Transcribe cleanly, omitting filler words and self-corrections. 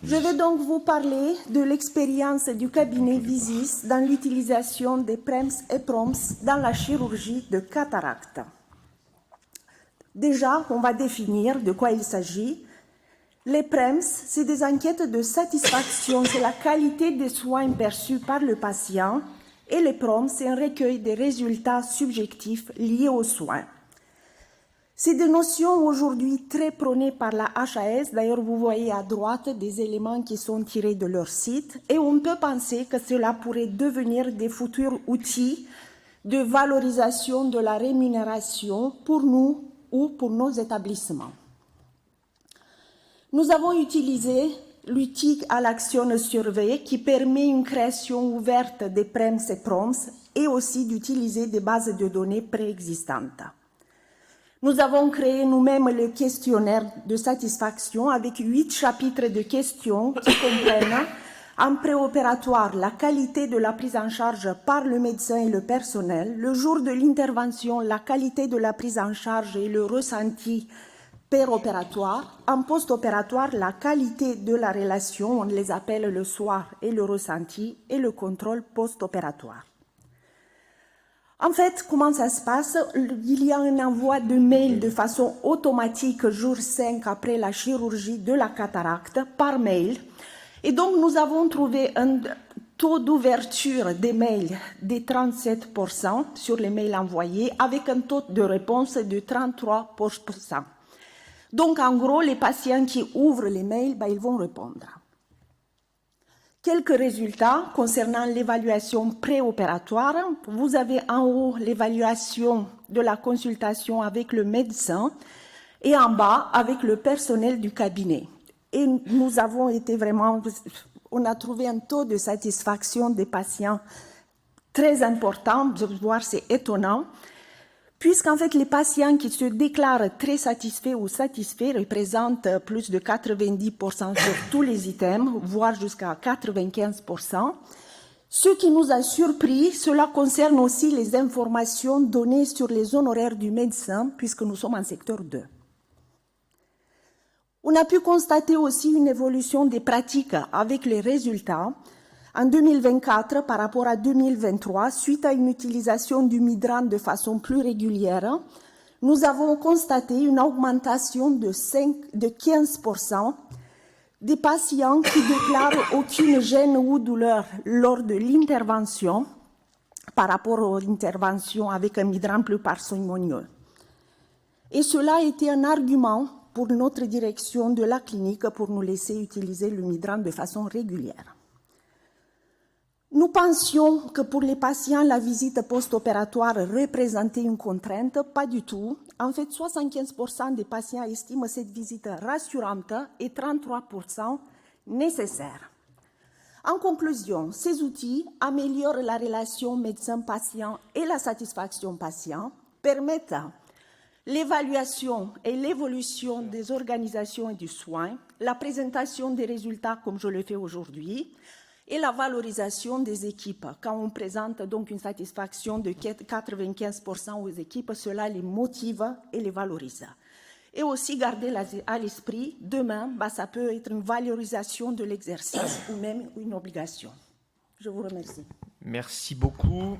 Je vais donc vous parler de l'expérience du cabinet Visis dans l'utilisation des PREMS et PROMS dans la chirurgie de cataracte. Déjà, on va définir de quoi il s'agit. Les PREMS, c'est des enquêtes de satisfaction, c'est la qualité des soins perçus par le patient, et les PROMS, c'est un recueil des résultats subjectifs liés aux soins. C'est des notions aujourd'hui très prônées par la HAS. D'ailleurs, vous voyez à droite des éléments qui sont tirés de leur site. Et on peut penser que cela pourrait devenir des futurs outils de valorisation de la rémunération pour nous ou pour nos établissements. Nous avons utilisé l'outil Alaction Survey qui permet une création ouverte des PREMS et PROMS et aussi d'utiliser des bases de données préexistantes. Nous avons créé nous-mêmes le questionnaire de satisfaction avec 8 chapitres de questions qui comprennent en préopératoire la qualité de la prise en charge par le médecin et le personnel, le jour de l'intervention, la qualité de la prise en charge et le ressenti péropératoire, en post-opératoire, la qualité de la relation, on les appelle le soir et le ressenti, et le contrôle post-opératoire. En fait, comment ça se passe? Il y a un envoi de mail de façon automatique jour 5 après la chirurgie de la cataracte par mail. Et donc, nous avons trouvé un taux d'ouverture des mails de 37% sur les mails envoyés avec un taux de réponse de 33%. Donc, en gros, les patients qui ouvrent les mails, ils vont répondre. Quelques résultats concernant l'évaluation préopératoire. Vous avez en haut l'évaluation de la consultation avec le médecin et en bas avec le personnel du cabinet. Et nous avons été vraiment, on a trouvé un taux de satisfaction des patients très important, voire c'est étonnant, puisqu'en fait les patients qui se déclarent très satisfaits ou satisfaits représentent plus de 90% sur tous les items, voire jusqu'à 95%. Ce qui nous a surpris, cela concerne aussi les informations données sur les honoraires du médecin, puisque nous sommes en secteur 2. On a pu constater aussi une évolution des pratiques avec les résultats. En 2024, par rapport à 2023, suite à une utilisation du Midran de façon plus régulière, nous avons constaté une augmentation de 15% des patients qui déclarent aucune gêne ou douleur lors de l'intervention par rapport aux interventions avec un Midran plus parcimonieux. Et cela a été un argument pour notre direction de la clinique pour nous laisser utiliser le Midran de façon régulière. Nous pensions que pour les patients, la visite post-opératoire représentait une contrainte, pas du tout. En fait, 75% des patients estiment cette visite rassurante et 33% nécessaire. En conclusion, ces outils améliorent la relation médecin-patient et la satisfaction patient, permettent l'évaluation et l'évolution des organisations et du soin, la présentation des résultats comme je le fais aujourd'hui, et la valorisation des équipes. Quand on présente donc une satisfaction de 95% aux équipes, cela les motive et les valorise. Et aussi garder à l'esprit, demain, ça peut être une valorisation de l'exercice ou même une obligation. Je vous remercie. Merci beaucoup.